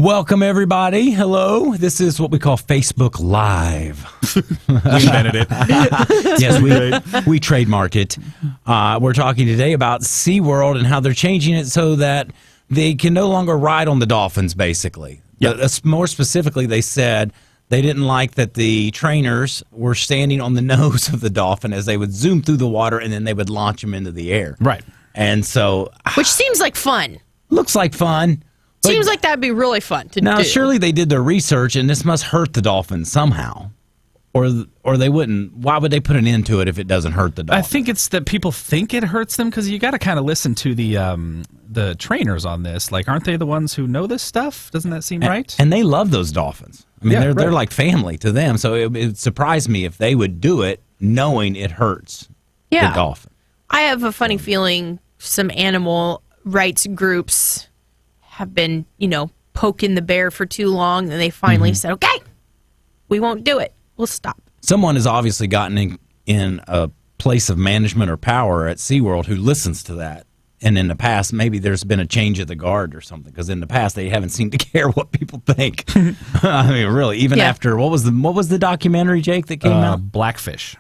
Welcome, everybody. Hello. This is what we call Facebook Live. We invented it. Yes, we trademark it. We're talking today about SeaWorld and how they're changing it so that they can no longer ride on the dolphins, basically. Yep. More specifically, they said they didn't like that the trainers were standing on the nose of the dolphin as they would zoom through the water and then they would launch them into the air. Right. And so... Which seems like fun. Looks like fun. Seems like that'd be really fun to do. Now, surely they did their research, and this must hurt the dolphins somehow, or they wouldn't. Why would they put an end to it if it doesn't hurt the dolphins? I think it's that people think it hurts them because you got to kind of listen to the trainers on this. Like, aren't they the ones who know this stuff? Doesn't that seem right? And they love those dolphins. I mean, Yeah, they're like family to them. So it surprised me if they would do it knowing it hurts the dolphin. I have a funny feeling some animal rights groups have been, poking the bear for too long, and they finally said, okay, we won't do it. We'll stop. Someone has obviously gotten in a place of management or power at SeaWorld who listens to that. And in the past, maybe there's been a change of the guard or something, because in the past they haven't seemed to care what people think. I mean, really, even after what was the documentary, Jake, that came out? Blackfish.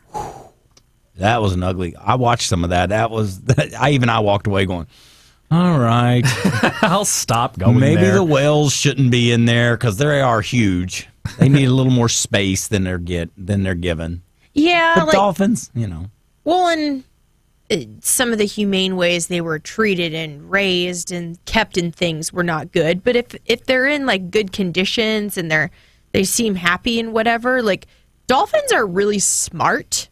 That was an ugly. I watched some of that. I walked away going, all right. I'll stop going Maybe there. the whales shouldn't be in there because they are huge. They need a little more space than they're given. Yeah, But dolphins, Well, and some of the humane ways they were treated and raised and kept in things were not good. But if they're in like good conditions and they seem happy and whatever, like dolphins are really smart.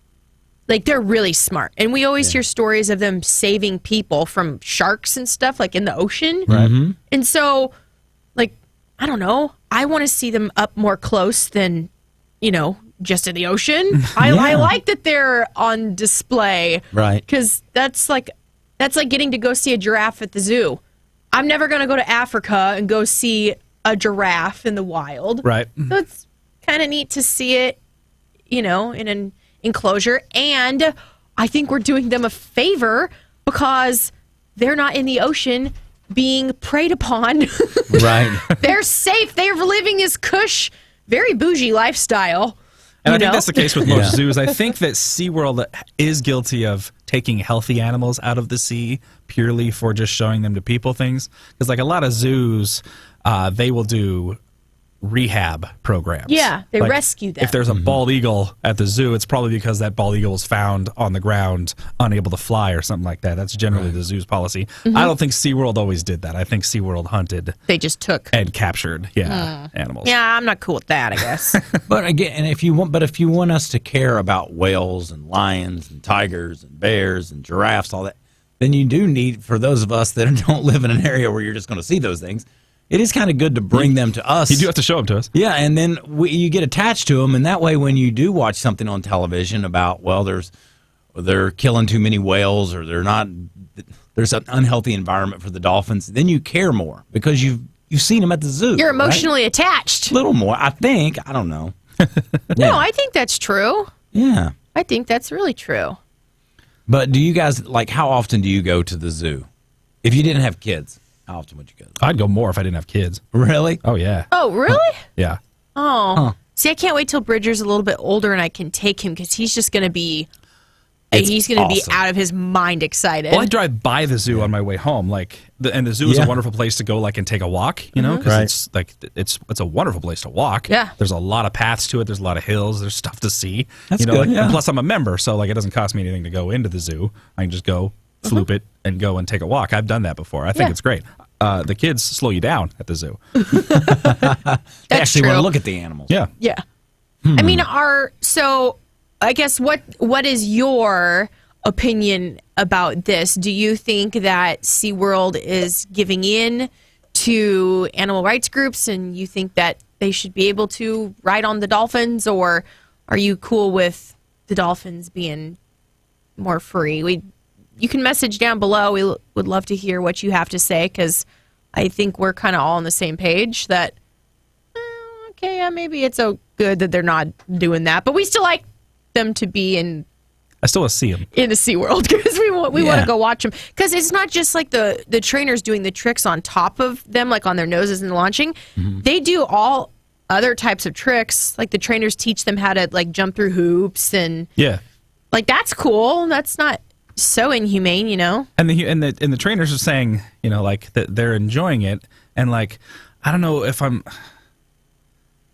Like, they're really smart. And we always hear stories of them saving people from sharks and stuff, like in the ocean. Right. Mm-hmm. And so, like, I don't know. I want to see them up more close than, just in the ocean. I like that they're on display. Right. Because that's like getting to go see a giraffe at the zoo. I'm never going to go to Africa and go see a giraffe in the wild. Right. So it's kind of neat to see it, in an enclosure, and I think we're doing them a favor because they're not in the ocean being preyed upon. Right. They're safe. They're living this cush, very bougie lifestyle. And I think that's the case with most zoos. I think that SeaWorld is guilty of taking healthy animals out of the sea purely for just showing them to people things. Because like a lot of zoos, they will do rehab programs. Yeah, they rescue them. If there's a bald eagle at the zoo, it's probably because that bald eagle was found on the ground, unable to fly or something like that. That's generally the zoo's policy. I don't think SeaWorld always did that. I think SeaWorld hunted. They just took and captured, animals. Yeah, I'm not cool with that, I guess. But again, if you want us to care about whales and lions and tigers and bears and giraffes, all that, then you do need, for those of us that don't live in an area where you're just going to see those things, it is kind of good to bring them to us. You do have to show them to us. Yeah, and then you get attached to them, and that way when you do watch something on television about, they're killing too many whales or there's an unhealthy environment for the dolphins, then you care more because you've seen them at the zoo. You're emotionally attached. A little more, I think. I don't know. No, I think that's true. Yeah. I think that's really true. But do you guys, how often do you go to the zoo? If you didn't have kids, how often would you go? I'd go more if I didn't have kids. Really? Oh, yeah. Oh, really? Yeah. Oh. Huh. See, I can't wait till Bridger's a little bit older and I can take him because he's just going to be... He's going to be out of his mind excited. Well, I drive by the zoo on my way home, and the zoo is a wonderful place to go, and take a walk, because it's a wonderful place to walk. Yeah. There's a lot of paths to it. There's a lot of hills. There's stuff to see. That's good, And plus, I'm a member, so it doesn't cost me anything to go into the zoo. I can just go, floop it, and go and take a walk. I've done that before. I think it's great. The kids slow you down at the zoo. They actually true. want to look at the animals. Yeah. Yeah. I mean, I guess what is your opinion about this? Do you think that SeaWorld is giving in to animal rights groups and you think that they should be able to ride on the dolphins, or are you cool with the dolphins being more free? You can message down below. We would love to hear what you have to say because I think we're kind of all on the same page that, maybe it's so good that they're not doing that, but we still like them to be in I still want to see them. in a SeaWorld because we want to go watch them. Because it's not just like the trainers doing the tricks on top of them, like on their noses and launching. They do all other types of tricks. Like the trainers teach them how to like jump through hoops and like that's cool. That's not so inhumane, you know. And the trainers are saying, you know, like that they're enjoying it, and like I don't know if I'm.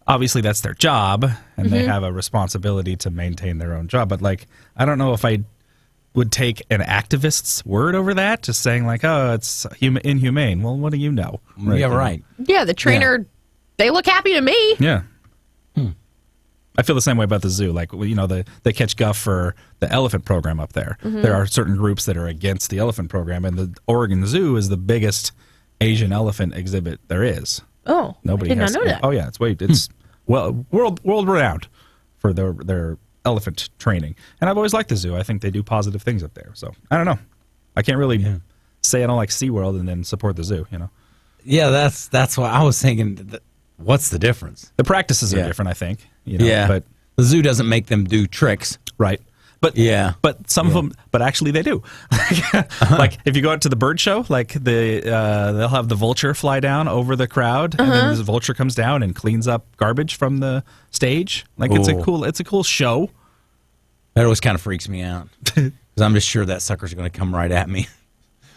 Obviously, that's their job, and they have a responsibility to maintain their own job. But like, I don't know if I would take an activist's word over that, just saying like, "Oh, it's inhumane." Well, what do you know? Right. Yeah, the trainer, they look happy to me. Yeah. I feel the same way about the zoo. Like, you know, they catch guff for the elephant program up there. There are certain groups that are against the elephant program, and the Oregon Zoo is the biggest Asian elephant exhibit there is. Oh, Nobody I did has. not know that. Oh yeah, it's well world renowned for their elephant training. And I've always liked the zoo. I think they do positive things up there. So I don't know. I can't really say I don't like SeaWorld and then support the zoo. You know. Yeah, that's why I was thinking. What's the difference? The practices are different, I think. You know, but the zoo doesn't make them do tricks, right? But but some of them, but actually they do. Like if you go out to the bird show, like they'll have the vulture fly down over the crowd, and then the vulture comes down and cleans up garbage from the stage. Like it's a cool show. That always kind of freaks me out because I'm just sure that sucker's going to come right at me.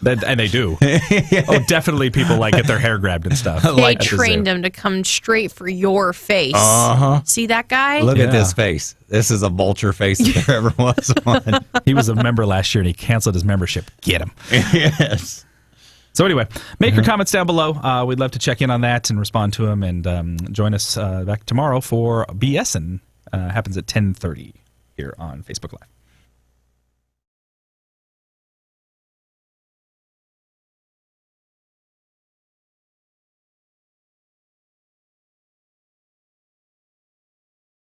And they do. Oh, definitely people like get their hair grabbed and stuff. They trained them to come straight for your face. See that guy? Look at this face. This is a vulture face if there ever was one. He was a member last year and he canceled his membership. Get him. Yes. So anyway, make your comments down below. We'd love to check in on that and respond to them. And join us back tomorrow for BS, and happens at 10:30 here on Facebook Live.